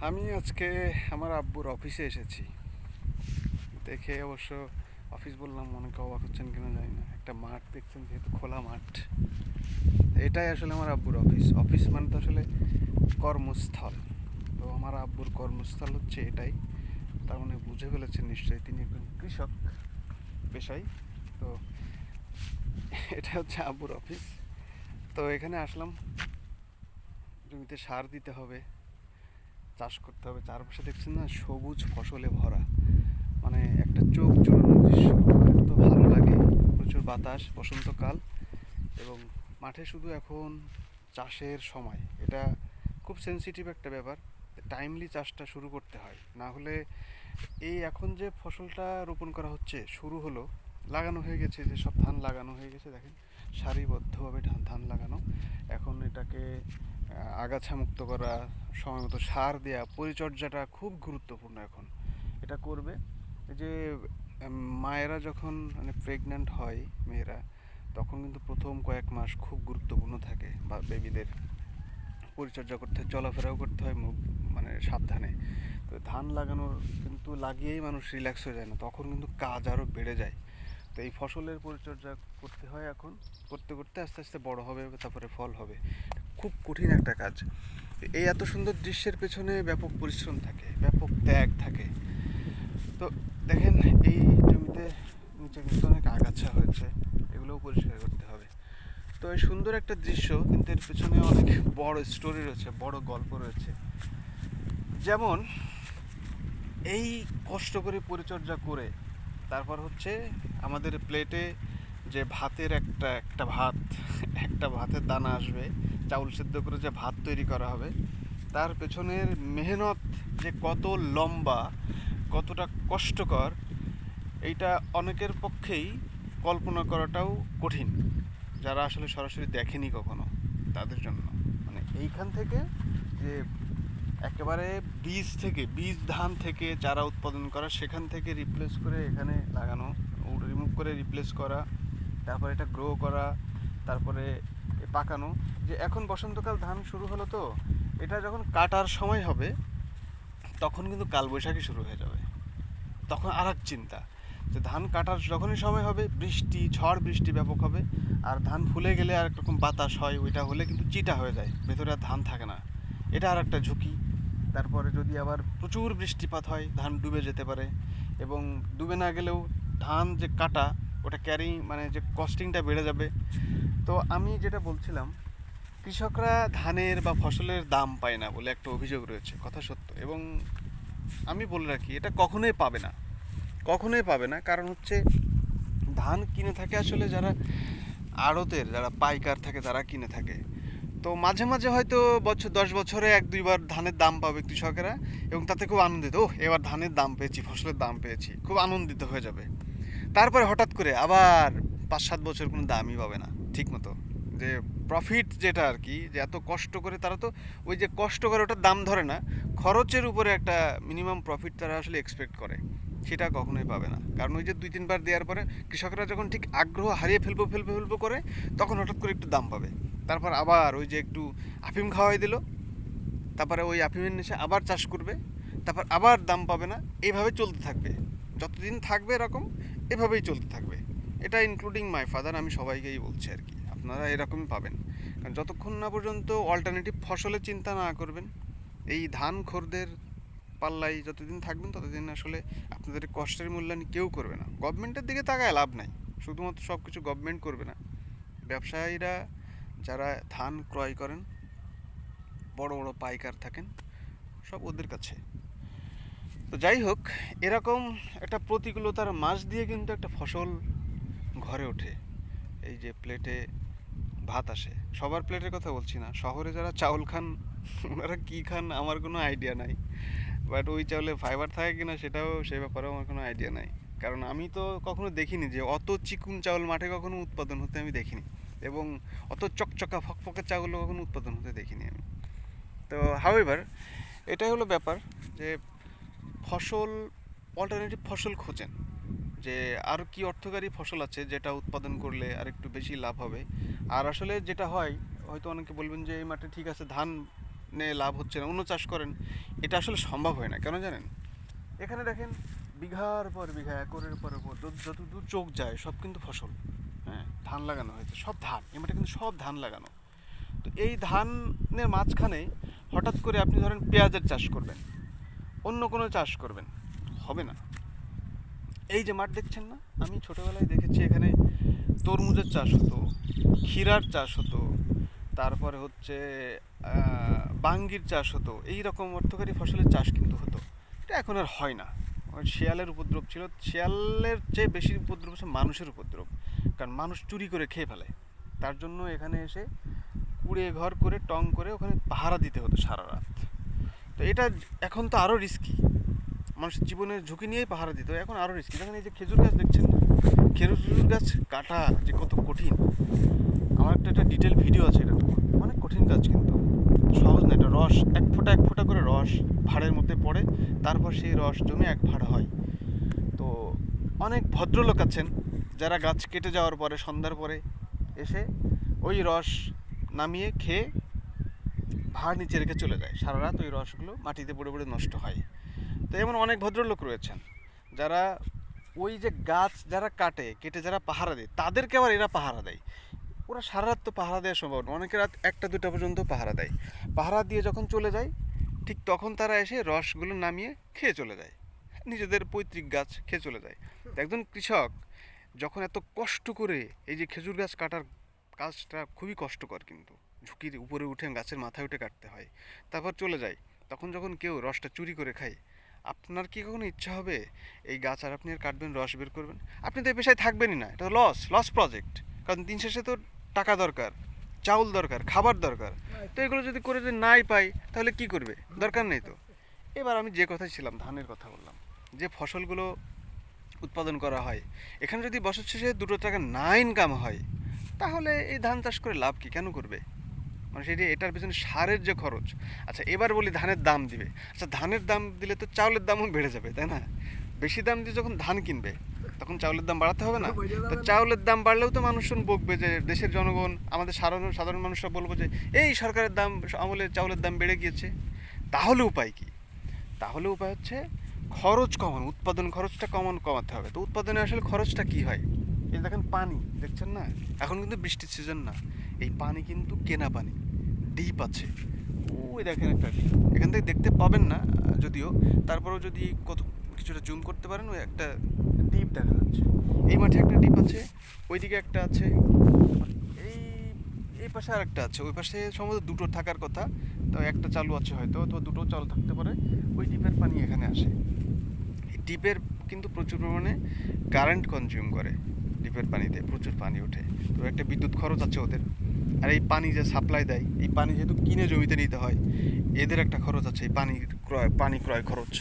আমি আজকে আমার আব্বুর অফিসে এসেছি। দেখে অবশ্য অফিস বললাম, অনেকে অবাক হচ্ছেন কিনা জানি না। একটা মাঠ দেখছেন, যেহেতু খোলা মাঠ, এটাই আসলে আমার আব্বুর অফিস। অফিস মানে তো আসলে কর্মস্থল। তো আমার আব্বুর কর্মস্থল হচ্ছে এটাই। তার মানে বুঝে ফেলেছেন নিশ্চয়ই, তিনি একজন কৃষক পেশায়। তো এটা হচ্ছে আব্বুর অফিস। তো এখানে আসলাম, জমিতে সার দিতে হবে, চাষ করতে হবে। চারপাশে দেখছেন না, সবুজ ফসলে ভরা, মানে একটা চোখ জুড়ানো দৃশ্য। এত ভালো লাগে, প্রচুর বাতাস, বসন্তকাল, এবং মাঠে শুধু এখন চাষের সময়। এটা খুব সেনসিটিভ একটা ব্যাপার। টাইমলি চাষটা শুরু করতে হয়, না হলে এই এখন যে ফসলটা রোপণ করা হচ্ছে, শুরু হলো, লাগানো হয়ে গেছে, যে সব ধান লাগানো হয়ে গেছে দেখেন, সারিবদ্ধভাবে ধান ধান লাগানো। এখন এটাকে আগাছা মুক্ত করা, সময় মতো সার দেওয়া, পরিচর্যাটা খুব গুরুত্বপূর্ণ এখন। এটা করবে এই যে মায়েরা যখন মানে প্রেগন্যান্ট হয় মেয়েরা, তখন কিন্তু প্রথম কয়েক মাস খুব গুরুত্বপূর্ণ থাকে, বা বেবিদের পরিচর্যা করতে হয়, চলাফেরাও করতে হয় মুখ মানে সাবধানে। তো ধান লাগানোর কিন্তু লাগিয়েই মানুষ রিল্যাক্স হয়ে যায় না, তখন কিন্তু কাজ আরও বেড়ে যায়। তো এই ফসলের পরিচর্যা করতে হয় এখন, করতে করতে আস্তে আস্তে বড় হবে, তারপরে ফল হবে। খুব কঠিন একটা কাজ। এই এত সুন্দর দৃশ্যের পেছনে ব্যাপক পরিশ্রম থাকে, ব্যাপক ত্যাগ থাকে। তো দেখেন, এই জমিতে নিচে কিন্তু অনেক আগাছা হয়েছে, এগুলোও পরিষ্কার করতে হবে। তো এই সুন্দর একটা দৃশ্য, কিন্তু এর পেছনে অনেক বড় স্টোরি রয়েছে, বড় গল্প রয়েছে। যেমন এই কষ্ট করে পরিচর্যা করে তারপর হচ্ছে আমাদের প্লেটে যে ভাতের একটা একটা ভাত একটা ভাতের দানা আসবে, চাউল সেদ্ধ করে যে ভাত তৈরি করা হবে, তার পেছনের মেহনত যে কত লম্বা, কতটা কষ্টকর, এইটা অনেকের পক্ষেই কল্পনা করাটাও কঠিন, যারা আসলে সরাসরি দেখেনি কখনো তাদের জন্য। মানে এইখান থেকে যে একেবারে বীজ ধান থেকে চারা উৎপাদন করা, সেখান থেকে রিপ্লেস করে এখানে লাগানো, রিমুভ করে রিপ্লেস করা, তারপরে এটা গ্রো করা, তারপরে পাকানো। যে এখন বসন্তকাল ধান শুরু হলো, তো এটা যখন কাটার সময় হবে, তখন কিন্তু কালবৈশাখী শুরু হয়ে যাবে। তখন আর এক চিন্তা, যে ধান কাটার যখনই সময় হবে, বৃষ্টি, ঝড় বৃষ্টি ব্যাপক হবে। আর ধান ফুলে গেলে আর একরকম বাতাস হয়, ওইটা হলে কিন্তু চিটা হয়ে যায়, ভেতরে আর ধান থাকে না। এটা আর একটা ঝুঁকি। তারপরে যদি আবার প্রচুর বৃষ্টিপাত হয়, ধান ডুবে যেতে পারে। এবং ডুবে না গেলেও ধান যে কাটা, ওটা ক্যারি মানে যে কস্টিংটা বেড়ে যাবে। তো আমি যেটা বলছিলাম, কৃষকরা ধানের বা ফসলের দাম পায় না বলে একটা অভিযোগ রয়েছে, কথা সত্য। এবং আমি বলে রাখি, এটা কখনোই পাবে না, কখনোই পাবে না। কারণ হচ্ছে ধান কিনে থাকে আসলে যারা আড়তের, যারা পাইকার থাকে, তারা কিনে থাকে। তো মাঝে মাঝে হয়তো বছর 10 বছরে 1-2বার ধানের দাম পাবে কৃষকেরা, এবং তাতে খুব আনন্দিত, ও এবার ধানের দাম পেয়েছি, ফসলের দাম পেয়েছি, খুব আনন্দিত হয়ে যাবে। তারপরে হঠাৎ করে আবার 5-7 বছর কোনো দামই পাবে না ঠিক মতো। যে প্রফিট যেটা আর কি, যে এত কষ্ট করে তারা তো ওই যে কষ্ট করে ওটার দাম ধরে না, খরচের উপরে একটা মিনিমাম প্রফিট তারা আসলে এক্সপেক্ট করে, সেটা কখনোই পাবে না। কারণ ওই যে 2-3বার দেওয়ার পরে কৃষকরা যখন ঠিক আগ্রহ হারিয়ে ফেলবো করে, তখন হঠাৎ করে একটু দাম পাবে। তারপর আবার ওই যে একটু আফিম খাওয়াই দিল, তারপরে ওই আফিমের নেশে আবার চাষ করবে, তারপর আবার দাম পাবে না। এইভাবে চলতে থাকবে, যতদিন থাকবে এরকম, এভাবেই চলতে থাকবে। এটা ইনক্লুডিং মাই ফাদার, আমি সবাইকেই বলছি আর কি, আপনারা এরকমই পাবেন। কারণ যতক্ষণ না পর্যন্ত অল্টারনেটিভ ফসলের চিন্তা না করবেন, এই ধান খোরদের পাল্লাই যতদিন থাকবেন, ততদিন আসলে আপনাদের কষ্টের মূল্যায়ন কেউ করবে না। গভর্নমেন্টের দিকে তাকায় লাভ নাই, শুধুমাত্র সব কিছু গভর্নমেন্ট করবে না, ব্যবসায়ীরা যারা ধান ক্রয় করেন, বড় বড় পাইকার থাকেন, সব ওদের কাছে। তো যাই হোক, এরকম একটা প্রতিকূলতার মাঝ দিয়ে কিন্তু একটা ফসল ঘরে ওঠে। এই যে প্লেটে ভাত আসে, সবার প্লেটের কথা বলছি না, শহরে যারা চাউল খান ওনারা কী খান আমার কোনো আইডিয়া নাই। বাট ওই চাউলে ফাইবার থাকে কিনা সেটাও, সে ব্যাপারেও আমার কোনো আইডিয়া নাই। কারণ আমি তো কখনো দেখিনি যে অত চিকুন চাউল মাঠে কখনো উৎপাদন হতে আমি দেখিনি, এবং অত চকচকা ফকফকে চাউল কখনো উৎপাদন হতে দেখিনি আমি। তো হাউএভার, এটাই হলো ব্যাপার, যে ফসল, অল্টারনেটিভ ফসল খোঁজেন, যে আর কি অর্থকারী ফসল আছে যেটা উৎপাদন করলে আর একটু বেশি লাভ হবে। আর আসলে যেটা হয়, হয়তো অনেকে বলবেন যে এই মাঠে ঠিক আছে ধান নিয়ে লাভ হচ্ছে না, অন্য চাষ করেন, এটা আসলে সম্ভব হয় না। কেন জানেন? এখানে দেখেন বিঘার পর বিঘা, একরের পর একর, যতদূর চোখ যায় সব কিন্তু ফসল। হ্যাঁ, ধান লাগানো হয়েছে, সব ধান, এই মাঠে কিন্তু সব ধান লাগানো। তো এই ধানের মাঝখানে হঠাৎ করে আপনি ধরেন পেঁয়াজের চাষ করবেন, অন্য কোনো চাষ করবেন, হবে না। এই যে মাঠ দেখছেন না, আমি ছোটোবেলায় দেখেছি এখানে তরমুজের চাষ হতো, ক্ষীরার চাষ হতো, তারপরে হচ্ছে বাঙ্গির চাষ হতো, এই রকম অর্থকারী ফসলের চাষ কিন্তু হতো। এটা এখন আর হয় না। শেয়ালের উপদ্রব ছিল, শেয়ালের চেয়ে বেশি উপদ্রব হচ্ছে মানুষের উপদ্রব, কারণ মানুষ চুরি করে খেয়ে ফেলে। তার জন্য এখানে এসে কুড়ে ঘর করে টং করে ওখানে পাহারা দিতে হতো সারা রাত। তো এটা এখন তো আরও রিস্কি, মানুষের জীবনের ঝুঁকি নিয়েই পাহারা দিত, এখন আরও রিস্কি। দেখেন এই যে খেজুর গাছ দেখছেন না, খেজুর গাছ কাটা যে কত কঠিন, আমার একটা ডিটেল ভিডিও আছে, এটা অনেক কঠিন কাজ, কিন্তু সহজ না। এটা রস এক ফোঁটা করে রস ভাঁড়ের মধ্যে পড়ে, তারপর সেই রস জমে এক ভাঁড় হয়। তো অনেক ভদ্রলোক আছেন যারা গাছ কেটে যাওয়ার পরে সন্ধ্যার পরে এসে ওই রস নামিয়ে খেয়ে ভাঁড় নিচে রেখে চলে যায়, সারা রাত ওই রসগুলো মাটিতে পড়ে পড়ে নষ্ট হয়। তো এমন অনেক ভদ্রলোক রয়েছেন যারা ওই যে গাছ যারা কেটে যারা পাহারা দেয়, তাদেরকে আবার এরা পাহারা দেয়। ওরা সারা রাত তো পাহারা দেওয়া সম্ভব না, অনেকে রাত 1টা 2টা পর্যন্ত পাহারা দেয়। পাহারা দিয়ে যখন চলে যায়, ঠিক তখন তারা এসে রসগুলো নামিয়ে খেয়ে চলে যায়, নিজেদের পৈতৃক গাছ খেয়ে চলে যায়। তো একজন কৃষক যখন এত কষ্ট করে এই যে খেজুর গাছ কাটার কাজটা খুবই কষ্টকর, কিন্তু ঝুঁকির উপরে উঠে গাছের মাথায় উঠে কাটতে হয়, তারপর চলে যায়, তখন যখন কেউ রসটা চুরি করে খায়, আপনার কি কখনো ইচ্ছা হবে এই গাছ আর আপনি আর কাটবেন, রস বের করবেন? আপনি তো এই পেশায় থাকবেনই না, এটা লস প্রজেক্ট। কারণ দিন শেষে তো টাকা দরকার, চাউল দরকার, খাবার দরকার। তো এগুলো যদি করে যদি নাই পাই, তাহলে কি করবে? দরকার নেই তো। এবার আমি যে কথাই ছিলাম, ধানের কথা বললাম, যে ফসলগুলো উৎপাদন করা হয়, এখানে যদি বছর শেষে 2 টাকা না ইনকাম হয়, তাহলে এই ধান চাষ করে লাভ কি? কেন করবে মানুষ? এটার পেছনে সারের যে খরচ। আচ্ছা এবার বলি ধানের দাম দিবে, আচ্ছা ধানের দাম দিলে তো চাউলের দামও বেড়ে যাবে, তাই না? বেশি দাম দিয়ে যখন ধান কিনবে, তখন চাউলের দাম বাড়াতে হবে না? তো চাউলের দাম বাড়লেও তো মানুষজন বকবে, যে দেশের জনগণ, আমাদের সাধারণ মানুষরা বলবো যে এই সরকারের দাম আমলে চাউলের দাম বেড়ে গিয়েছে। তাহলে উপায় কি? তাহলে উপায় হচ্ছে খরচ কমানো, উৎপাদন খরচটা কমাতে হবে। তো উৎপাদনে আসলে খরচটা কি হয়? এই দেখেন পানি দেখছেন না, এখন কিন্তু বৃষ্টির সিজন না, এই পানি কিন্তু কেনা পানি, ডিপ আছে, ওই দেখেন একটা ডিপ, এখান থেকে দেখতে পাবেন না যদিও, তারপরেও যদি কিছুটা জুম করতে পারেন, ওই একটা ডিপ দেখা যাচ্ছে। এই মাঠে একটা ডিপ আছে, ওইদিকে একটা আছে, এই এই পাশে আর একটা আছে, ওই পাশে সম্ভবত 2টো থাকার কথা। তো একটা চালু আছে হয়তো, তো 2টো চালু থাকতে পারে। ওই ডিপের পানি এখানে আসে। এই ডিপের কিন্তু প্রচুর পরিমাণে কারেন্ট কনজিউম করে, ডিপের পানিতে প্রচুর পানি ওঠে, তো একটা বিদ্যুৎ খরচ আছে ওদের। আর এই পানি যে সাপ্লাই দেয়, এই পানি যেহেতু কিনে জমিতে নিতে হয়, এদের একটা খরচ আছে, এই পানি ক্রয় খরচ।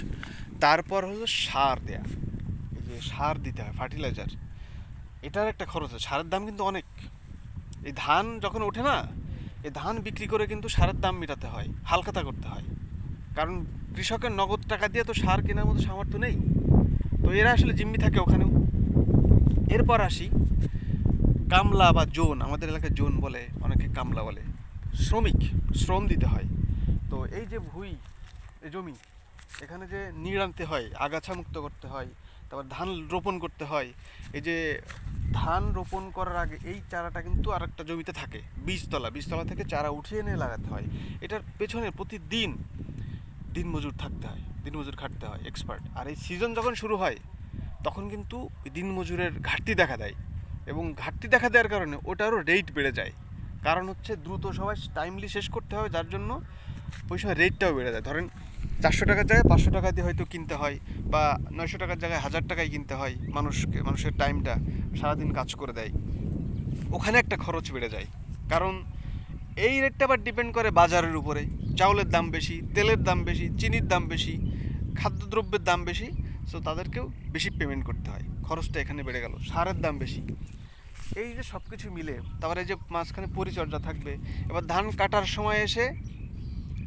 তারপর হলো সার দেয়া, এই যে সার দিতে হয়, ফার্টিলাইজার, এটার একটা খরচ আছে। সারের দাম কিন্তু অনেক। এই ধান যখন ওঠে না, এই ধান বিক্রি করে কিন্তু সারের দাম মেটাতে হয়, হালখাতা করতে হয়, কারণ কৃষকের নগদ টাকা দিয়ে তো সার কেনার মতো সামর্থ্য নেই। তো এরা আসলে জিম্মি থাকে ওখানেও। এরপর আসি কামলা বা জোন, আমাদের এলাকায় জোন বলে, অনেকে কামলা বলে, শ্রম দিতে হয়। তো এই যে এই জমি, এখানে যে নিড় আনতে হয়, আগাছা মুক্ত করতে হয়, তারপর ধান রোপণ করতে হয়। এই যে ধান রোপণ করার আগে এই চারাটা কিন্তু আরেকটা জমিতে থাকে, বীজতলা থেকে চারা উঠিয়ে এনে লাগাতে হয়। এটার পেছনে প্রতিদিন দিনমজুর খাটতে হয়, এক্সপার্ট। আর এই সিজন যখন শুরু হয়, তখন কিন্তু দিনমজুরের ঘাটতি দেখা দেয়, এবং ঘাটতি দেখা দেওয়ার কারণে ওটারও রেট বেড়ে যায়। কারণ হচ্ছে দ্রুত সবাই টাইমলি শেষ করতে হবে, যার জন্য ওই সময় রেটটাও বেড়ে যায়। ধরেন 400 টাকার জায়গায় 500 টাকা দিয়ে হয়তো কিনতে হয়, বা 900 টাকার জায়গায় 1000 টাকায় কিনতে হয়। মানুষের টাইমটা সারাদিন কাজ করে দেয়, ওখানে একটা খরচ বেড়ে যায়। কারণ এই রেটটা আবার ডিপেন্ড করে বাজারের উপরে, চাউলের দাম বেশি, তেলের দাম বেশি, চিনির দাম বেশি, খাদ্যদ্রব্যের দাম বেশি, সো তাদেরকেও বেশি পেমেন্ট করতে হয়, খরচটা এখানে বেড়ে গেল, সারের দাম বেশি। এই যে সব কিছু মিলে, তারপরে এই যে মাঝখানে পরিচর্যা থাকবে, এবার ধান কাটার সময় এসে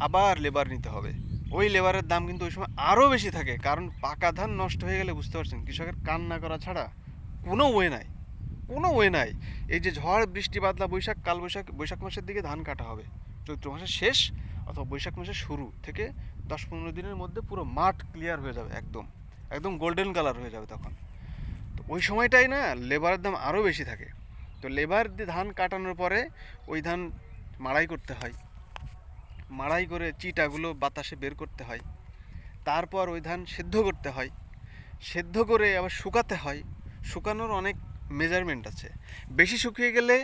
আবার লেবার নিতে হবে, ওই লেবারের দাম কিন্তু ওই সময় আরও বেশি থাকে, কারণ পাকা ধান নষ্ট হয়ে গেলে বুঝতে পারছেন কৃষকের কান্না করা ছাড়া কোনো ওয়ে নাই। এই যে ঝড় বৃষ্টি বাদলা বৈশাখ মাসের দিকে ধান কাটা হবে, চৈত্র মাসের শেষ অথবা বৈশাখ মাসের শুরু থেকে 10-15 দিনের মধ্যে পুরো মাঠ ক্লিয়ার হয়ে যাবে, একদম একদম গোল্ডেন কালার হয়ে যাবে তখন। তো ওই সময়টাই না লেবারের দাম আরও বেশি থাকে। তো লেবার দিয়ে ধান কাটানোর পরে ওই ধান মাড়াই করতে হয়, মাড়াই করে চিটাগুলো বাতাসে বের করতে হয়, তারপর ওই ধান সেদ্ধ করতে হয়, সেদ্ধ করে আবার শুকাতে হয়। শুকানোর অনেক মেজারমেন্ট আছে, বেশি শুকিয়ে গেলে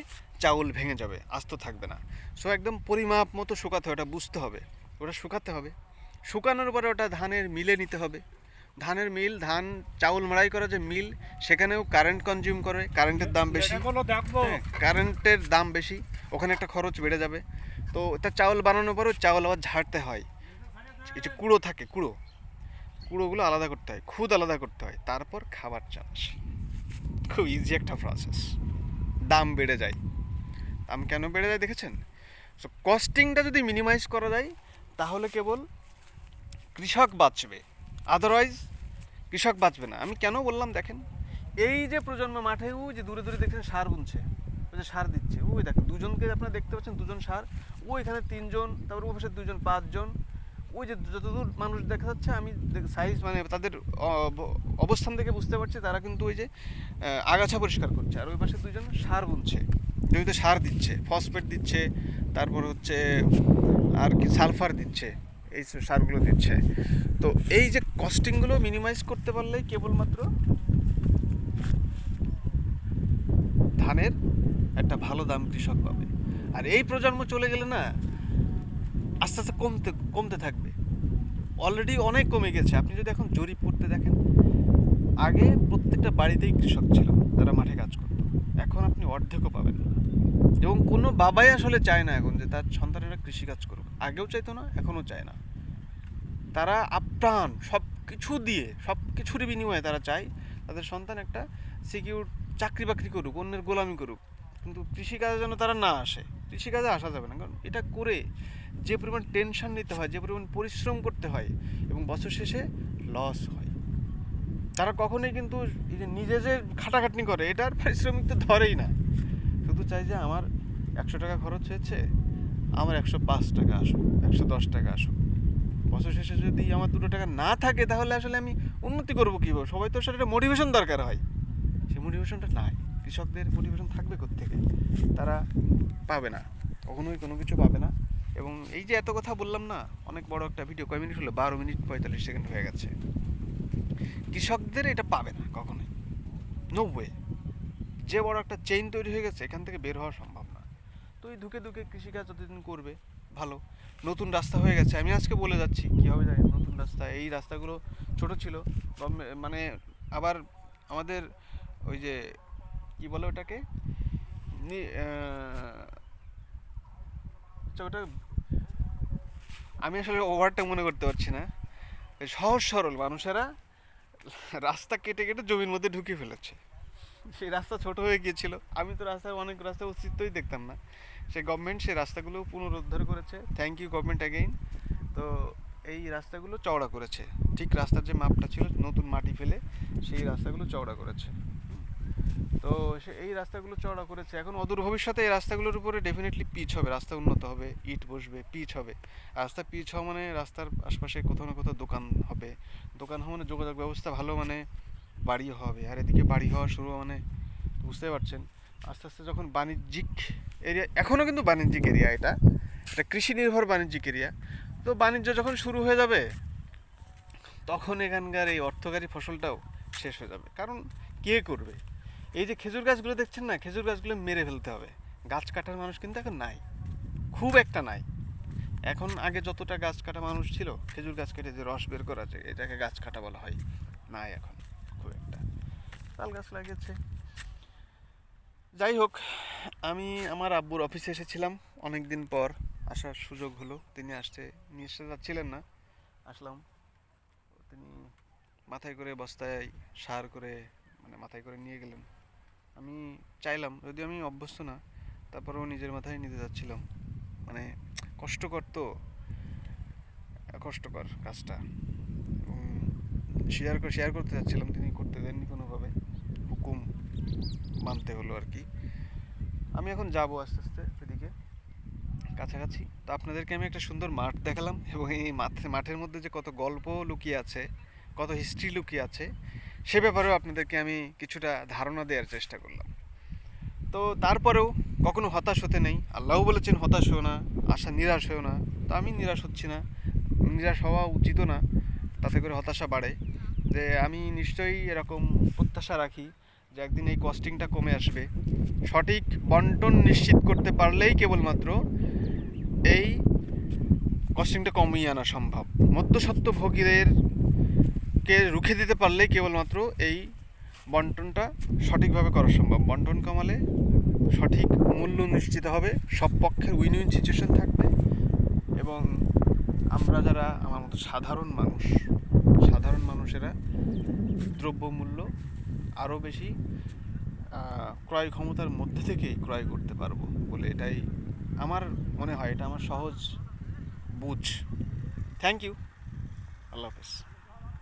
চাউল ভেঙে যাবে, আস্ত থাকবে না। সো একদম পরিমাপ মতো শুকাতে হয়, ওটা বুঝতে হবে, ওটা শুকাতে হবে। শুকানোর পরে ওটা ধানের মিলে নিতে হবে। ধানের মিল, ধান চাউল মাড়াই করা যে মিল, সেখানেও কারেন্ট কনজিউম করে, কারেন্টের দাম বেশি। হ্যাঁ, কারেন্টের দাম বেশি, ওখানে একটা খরচ বেড়ে যাবে। তো এটা চাউল বানানোর পরেও চাউল আবার ঝাড়তে হয়, এই যে কুড়ো থাকে, কুড়োগুলো আলাদা করতে হয়, খুদ আলাদা করতে হয়, তারপর খাবার চাষ। খুব ইজি একটা প্রসেস। দাম বেড়ে যায়। দাম কেন বেড়ে যায় দেখেছেন? সো কস্টিংটা যদি মিনিমাইজ করা যায় তাহলে কেবল কৃষক বাঁচবে, আদারওয়াইজ কৃষক বাঁচবে না। আমি কেন বললাম দেখেন, এই যে প্রজন্ম মাঠে ওই যে দূরে দূরে দেখছেন সার বুনছে, ওই যে সার দিচ্ছে, ওই দেখেন দুজনকে আপনারা দেখতে পাচ্ছেন, দুজন সার, ওইখানে 3জন, তারপর ওই পাশে 2জন, 5জন। ওই যে যতদূর মানুষ দেখা যাচ্ছে, আমি সাইজ মানে তাদের অবস্থান থেকে বুঝতে পারছি তারা কিন্তু ওই যে আগাছা পরিষ্কার করছে, আর ওই পাশে 2জন সার বুনছে, জমিতে সার দিচ্ছে, ফসফেট দিচ্ছে, তারপর হচ্ছে আর কি সালফার দিচ্ছে, এই সারগুলো দিচ্ছে। তো এই যে কস্টিংগুলো মিনিমাইজ করতে পারলেই কেবলমাত্র ধানের একটা ভালো দাম কৃষক পাবে। আর এই প্রজন্ম চলে গেলে না আস্তে আস্তে কমতে কমতে থাকবে। অলরেডি অনেক কমে গেছে। আপনি যদি এখন জরিপ করতে দেখেন, আগে প্রত্যেকটা বাড়িতেই কৃষক ছিল যারা মাঠে কাজ করত, এখন আপনি অর্ধেকও পাবেন না। এবং কোনো বাবাই আসলে চায় না এখন যে তার সন্তানেরা কৃষিকাজ করুক, আগেও চাইতো না, এখনও চায় না। তারা আপ্রাণ সব কিছু দিয়ে, সব কিছুর বিনিময়ে তারা চায় তাদের সন্তান একটা সিকিউর চাকরি বাকরি করুক, অন্যের গোলামি করুক, কিন্তু কৃষিকাজে যেন তারা না আসে। কৃষিকাজে আসা যাবে না, কারণ এটা করে যে পরিমাণ টেনশন নিতে হয়, যে পরিমাণ পরিশ্রম করতে হয়, এবং বছর শেষে লস হয়। তারা কখনোই কিন্তু এই যে নিজে যে খাটাখাটনি করে এটার পারিশ্রমিক তো ধরেই না, শুধু চাই যে আমার 100 টাকা খরচ হয়েছে, আমার 105 টাকা আসুক, 110 টাকা আসুক। বছর শেষে যদি আমার 2 টাকা না থাকে তাহলে আসলে আমি উন্নতি করবো কীভাবে? সবাই তো আসলে একটা মোটিভেশন দরকার হয়, সেই মোটিভেশনটা নাই। কৃষকদের মোটিভেশন থাকবে কোত্থেকে? তারা পাবে না, কখনোই কোনো কিছু পাবে না। এবং এই যে এত কথা বললাম না, অনেক বড় একটা ভিডিও, কয় মিনিট হলো? 12 মিনিট 45 সেকেন্ড হয়ে গেছে। কৃষকদের এটা পাবে না কখনোই, নো ওয়ে। যে বড় একটা চেইন তৈরি হয়ে গেছে, এখান থেকে বের হওয়া সম্ভব না। তো এই ধুকে ধুকে কৃষিকাজ যতদিন করবে ভালো। নতুন রাস্তা হয়ে গেছে, আমি আজকে বলে যাচ্ছি কী হবে জানি, নতুন রাস্তা। এই রাস্তাগুলো ছোট ছিল, মানে আবার আমাদের ওই যে কী বলে ওটাকে, ওটা আমি আসলে ওভারটা মনে করতে পারছি না। সহজ সরল মানুষেরা রাস্তা কেটে কেটে জমির মধ্যে ঢুকিয়ে ফেলেছে। সেই রাস্তা ছোট হয়ে গিয়েছিল, আমি তো রাস্তায় অনেক রাস্তার অস্তিত্বই দেখতাম না। সেই গভর্নমেন্ট সেই রাস্তাগুলো পুনরুদ্ধার করেছে, থ্যাংক ইউ গভর্নমেন্ট অ্যাগেইন। তো এই রাস্তাগুলো চওড়া করেছে, ঠিক রাস্তার যে মাপটা ছিল নতুন মাটি ফেলে সেই রাস্তাগুলো চওড়া করেছে। তো এই রাস্তাগুলো চওড়া করেছে, এখন অদূর ভবিষ্যতে এই রাস্তাগুলোর উপরে ডেফিনেটলি পিচ হবে, রাস্তা উন্নত হবে, ইট বসবে, পিচ হবে। রাস্তা পিচ হওয়া মানে রাস্তার আশপাশে কোথাও না কোথাও দোকান হবে, দোকান হওয়া মানে যোগাযোগ ব্যবস্থা ভালো, মানে বাড়ি হবে। আর এদিকে বাড়ি হওয়া শুরু মানে বুঝতে পারছেন, আস্তে আস্তে যখন বাণিজ্যিক এরিয়া, এখনও কিন্তু বাণিজ্যিক এরিয়া, এটা এটা কৃষি নির্ভর বাণিজ্যিক এরিয়া। তো বাণিজ্য যখন শুরু হয়ে যাবে তখন এখানকার এই অর্থকারী ফসলটাও শেষ হয়ে যাবে। কারণ কে করবে? এই যে খেজুর গাছগুলো দেখছেন না, খেজুর গাছগুলো মেরে ফেলতে হবে। গাছ কাটার মানুষ কিন্তু এখন নাই, খুব একটা নাই এখন। আগে যতটা গাছ কাটা মানুষ ছিল, খেজুর গাছ কেটে যে রস বের করা যায় এটাকে গাছ কাটা বলা হয়, নাই এখন খুব একটা। তাল গাছ লাগিয়েছে। যাই হোক, আমি আমার আব্বুর অফিসে এসেছিলাম, অনেক দিন পর আসার সুযোগ হলো। তিনি নিয়ে এসে যাচ্ছিলেন না, আসলাম। তিনি মাথায় করে বস্তায় সার করে, মানে মাথায় করে নিয়ে গেলেন। আমি চাইলাম, যদি আমি অভ্যস্ত না, তারপরেও নিজের মাথায় নিতে যাচ্ছিলাম। মানে কষ্টকর তো, কষ্টকর কাজটা। এবং শেয়ার করতে যাচ্ছিলাম, তিনি করতে দেননি কোনোভাবে, হুকুম মানতে হলো আর কি। আমি এখন যাব আস্তে আস্তে এদিকে কাছাকাছি। তো আপনাদেরকে আমি একটা সুন্দর মাঠ দেখালাম, এবং এই মাঠের মধ্যে যে কত গল্প লুকিয়ে আছে, কত হিস্ট্রি লুকিয়ে আছে, সে ব্যাপারেও আপনাদেরকে আমি কিছুটা ধারণা দেওয়ার চেষ্টা করলাম। তো তারপরেও কখনো হতাশ হতে নেই। আল্লাহও বলেছেন হতাশ হও না, নিরাশ হও না। তো আমি নিরাশ হচ্ছি না, নিরাশ হওয়া উচিতও না, তাতে করে হতাশা বাড়ে। যে আমি নিশ্চয়ই এরকম প্রত্যাশা রাখি যে একদিন এই কস্টিংটা কমে আসবে। সঠিক বন্টন নিশ্চিত করতে পারলেই কেবলমাত্র এই কস্টিংটা কমিয়ে আনা সম্ভব। মধ্যস্বত্বভোগীদের কে রুখে দিতে পারলেই কেবলমাত্র এই বন্টনটা সঠিকভাবে করা সম্ভব। বন্টন কমালে সঠিক মূল্য নিশ্চিত হবে, সব পক্ষের উইন উইন সিচুয়েশন থাকবে, এবং আমরা যারা আমার মতো সাধারণ মানুষেরা দ্রব্যমূল্য আরও বেশি ক্রয় ক্ষমতার মধ্যে থেকেই ক্রয় করতে পারবো বলে এটাই আমার মনে হয়। এটা আমার সহজ বুঝ। Thank you. আল্লাহ হাফেজ।